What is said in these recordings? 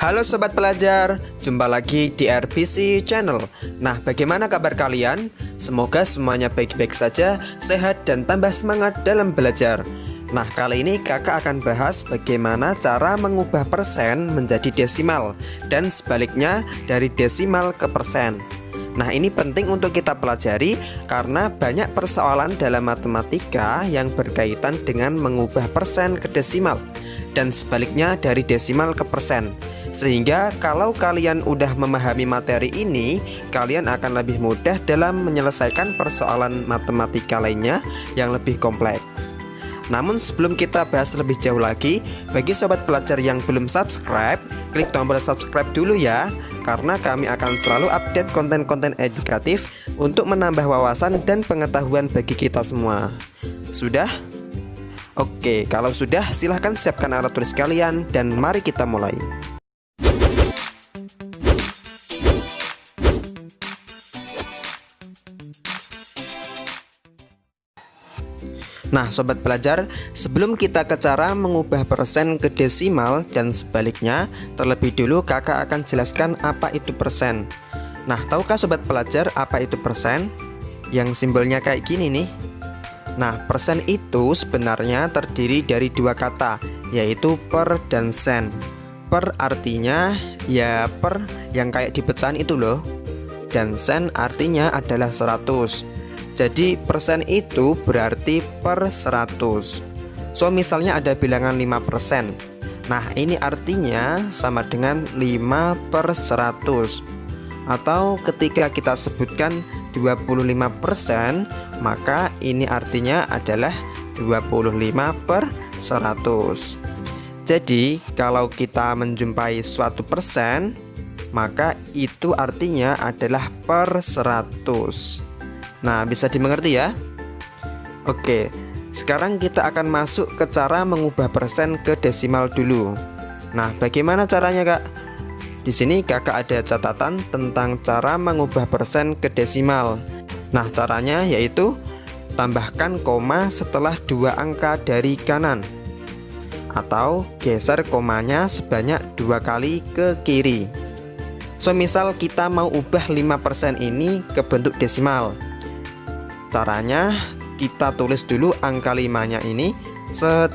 Halo sobat pelajar, jumpa lagi di RPC Channel. Nah, bagaimana kabar kalian? Semoga semuanya baik-baik saja, sehat dan tambah semangat dalam belajar. Nah, kali ini kakak akan bahas bagaimana cara mengubah persen menjadi desimal dan sebaliknya dari desimal ke persen. Nah, ini penting untuk kita pelajari karena banyak persoalan dalam matematika yang berkaitan dengan mengubah persen ke desimal dan sebaliknya dari desimal ke persen. Sehingga kalau kalian udah memahami materi ini, kalian akan lebih mudah dalam menyelesaikan persoalan matematika lainnya yang lebih kompleks. Namun sebelum kita bahas lebih jauh lagi, bagi sobat pelajar yang belum subscribe, klik tombol subscribe dulu ya, karena kami akan selalu update konten-konten edukatif untuk menambah wawasan dan pengetahuan bagi kita semua. Sudah? Oke, kalau sudah silahkan siapkan alat tulis kalian dan mari kita mulai. Nah sobat pelajar, sebelum kita ke cara mengubah persen ke desimal dan sebaliknya, terlebih dulu kakak akan jelaskan apa itu persen. Nah, tahukah sobat pelajar apa itu persen? Yang simbolnya kayak gini nih. Nah, persen itu sebenarnya terdiri dari dua kata, yaitu per dan sen. Per artinya ya per yang kayak di pecahan itu loh. Dan sen artinya adalah 100. Jadi persen itu berarti per 100. So misalnya ada bilangan 5%. Nah ini artinya sama dengan 5 per 100. Atau ketika kita sebutkan 25%, maka ini artinya adalah 25 per 100. Jadi kalau kita menjumpai suatu persen, maka itu artinya adalah per 100. Nah, bisa dimengerti ya? Oke, sekarang kita akan masuk ke cara mengubah persen ke desimal dulu. Nah, bagaimana caranya, Kak? Di sini kakak ada catatan tentang cara mengubah persen ke desimal. Nah, caranya yaitu tambahkan koma setelah dua angka dari kanan, atau geser komanya sebanyak 2 kali ke kiri. So, misal kita mau ubah 5% ini ke bentuk desimal. Caranya kita tulis dulu angka 5-nya ini set.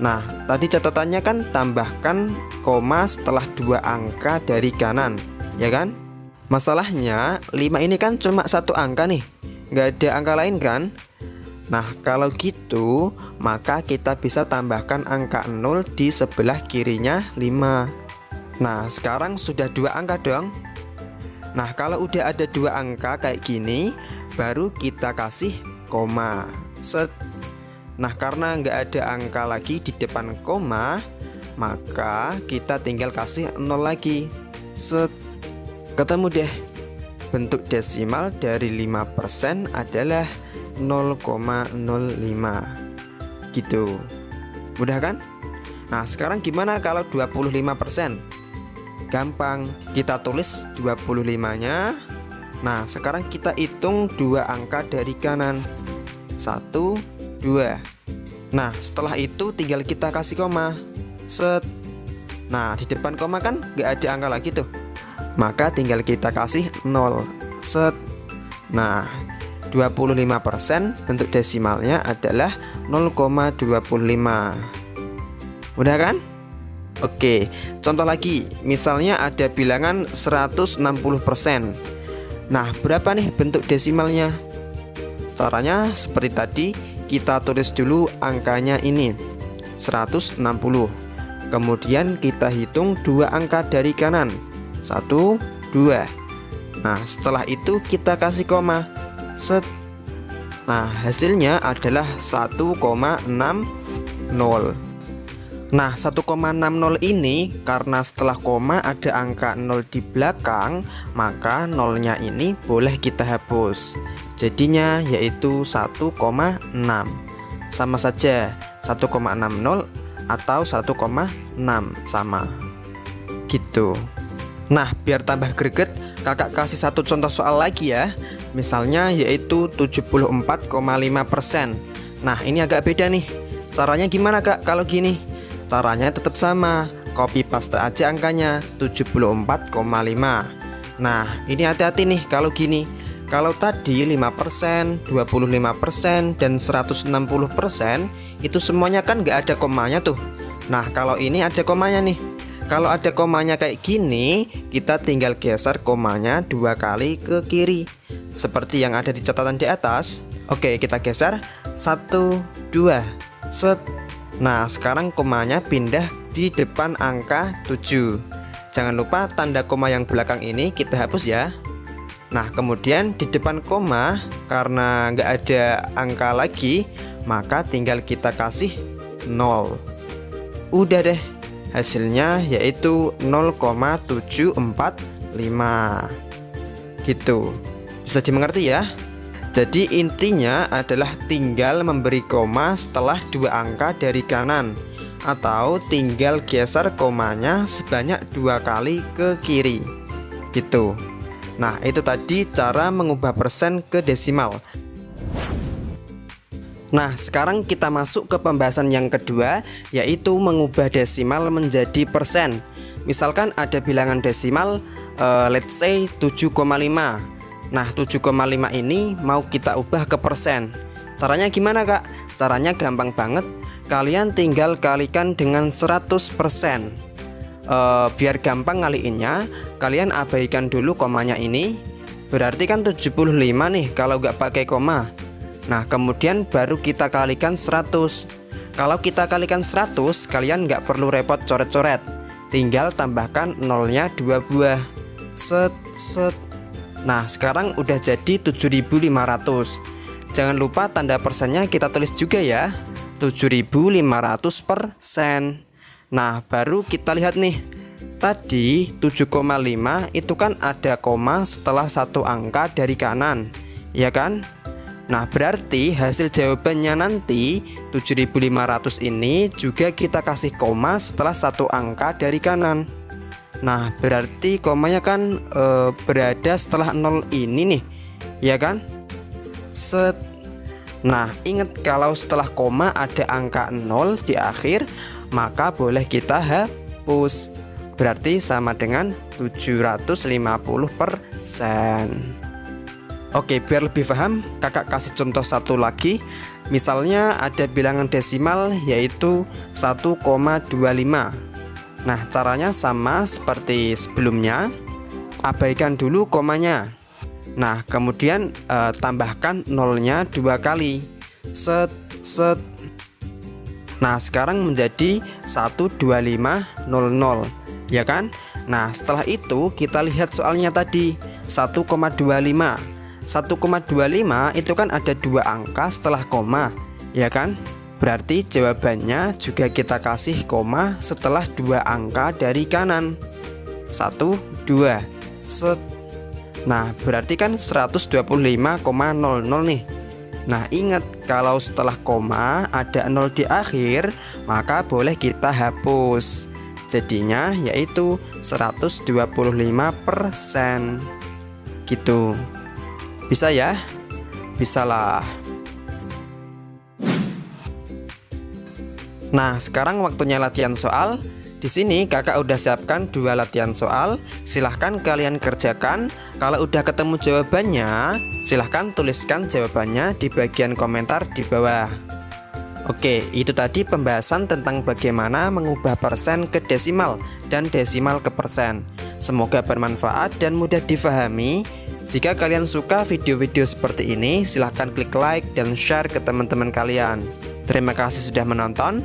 Nah, tadi catatannya kan tambahkan koma setelah 2 angka dari kanan, ya kan? Masalahnya 5 ini kan cuma satu angka nih, nggak ada angka lain kan? Nah, kalau gitu maka kita bisa tambahkan angka 0 di sebelah kirinya 5. Nah, sekarang sudah 2 angka dong. Nah, kalau udah ada 2 angka kayak gini, baru kita kasih koma set. Nah, karena nggak ada angka lagi di depan koma, maka kita tinggal kasih 0 lagi set. Ketemu deh. Bentuk desimal dari 5% adalah 0,05 gitu. Mudah kan? Nah, sekarang gimana kalau 25%? Gampang, kita tulis 25-nya. Nah, sekarang kita hitung 2 angka dari kanan, 1, 2. Nah, setelah itu tinggal kita kasih koma set. Nah, di depan koma kan nggak ada angka lagi tuh, maka tinggal kita kasih 0 set. Nah, 25% bentuk desimalnya adalah 0,25. Mudah kan? Oke, contoh lagi, misalnya ada bilangan 160%. Nah, berapa nih bentuk desimalnya? Caranya seperti tadi, kita tulis dulu angkanya ini 160. Kemudian kita hitung 2 angka dari kanan, 1, 2. Nah, setelah itu kita kasih koma. Set. Nah, hasilnya adalah 1,60. Nah, 1,60 ini karena setelah koma ada angka 0 di belakang, maka nolnya ini boleh kita hapus. Jadinya yaitu 1,6. Sama saja, 1,60 atau 1,6 sama. Gitu. Nah, biar tambah greget, kakak kasih satu contoh soal lagi ya. Misalnya yaitu 74,5%. Nah, ini agak beda nih. Caranya gimana kak kalau gini? Caranya tetap sama, copy paste aja angkanya 74,5. Nah, ini hati-hati nih kalau gini. Kalau tadi 5%, 25%, dan 160%, itu semuanya kan nggak ada komanya tuh. Nah, kalau ini ada komanya nih. Kalau ada komanya kayak gini, kita tinggal geser komanya 2 kali ke kiri, seperti yang ada di catatan di atas. Oke, kita geser 1, 2, set. Nah, sekarang komanya pindah di depan angka 7. Jangan lupa tanda koma yang belakang ini kita hapus ya. Nah, kemudian di depan koma, karena nggak ada angka lagi, maka tinggal kita kasih 0. Udah deh, hasilnya yaitu 0,745. Gitu. Bisa dimengerti ya? Jadi intinya adalah tinggal memberi koma setelah 2 angka dari kanan, atau tinggal geser komanya sebanyak 2 kali ke kiri. Gitu. Nah, itu tadi cara mengubah persen ke desimal. Nah, sekarang kita masuk ke pembahasan yang kedua, yaitu mengubah desimal menjadi persen. Misalkan ada bilangan desimal, let's say 7,5. Nah, 7,5 ini mau kita ubah ke persen. Caranya gimana kak? Caranya gampang banget. Kalian tinggal kalikan dengan 100%. Biar gampang ngaliinnya, kalian abaikan dulu komanya ini. Berarti kan 75 nih kalau nggak pakai koma. Nah, kemudian baru kita kalikan 100. Kalau kita kalikan 100, kalian nggak perlu repot coret-coret. Tinggal tambahkan nolnya 2 buah. Set, set. Nah, sekarang udah jadi 7.500. Jangan lupa tanda persennya kita tulis juga ya, 7.500%. Nah, baru kita lihat nih. Tadi 7,5 itu kan ada koma setelah satu angka dari kanan, ya kan? Nah, berarti hasil jawabannya nanti 7.500 ini juga kita kasih koma setelah satu angka dari kanan. Nah, berarti komanya kan berada setelah 0 ini nih, ya kan? Set. Nah, ingat kalau setelah koma ada angka 0 di akhir, maka boleh kita hapus. Berarti sama dengan 750%. Oke, biar lebih paham, kakak kasih contoh satu lagi. Misalnya ada bilangan desimal yaitu 1,25. Nah, caranya sama seperti sebelumnya. Abaikan dulu komanya. Nah, kemudian tambahkan nolnya 2 kali. Set, set. Nah, sekarang menjadi 12500, ya kan? Nah, setelah itu kita lihat soalnya tadi 1,25. 1,25 itu kan ada 2 angka setelah koma, ya kan? Berarti jawabannya juga kita kasih koma setelah 2 angka dari kanan. 1, 2. Set. Nah, berarti kan 125,00 nih. Nah, ingat kalau setelah koma ada 0 di akhir, maka boleh kita hapus. Jadinya yaitu 125%. Gitu. Bisa ya? Bisalah. Nah, sekarang waktunya latihan soal. Di sini kakak udah siapkan 2 latihan soal. Silahkan kalian kerjakan. Kalau udah ketemu jawabannya, silahkan tuliskan jawabannya di bagian komentar di bawah. Oke, itu tadi pembahasan tentang bagaimana mengubah persen ke desimal dan desimal ke persen. Semoga bermanfaat dan mudah difahami. Jika kalian suka video-video seperti ini, silahkan klik like dan share ke teman-teman kalian. Terima kasih sudah menonton.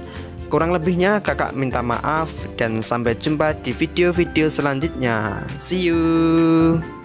Kurang lebihnya kakak minta maaf dan sampai jumpa di video-video selanjutnya. See you.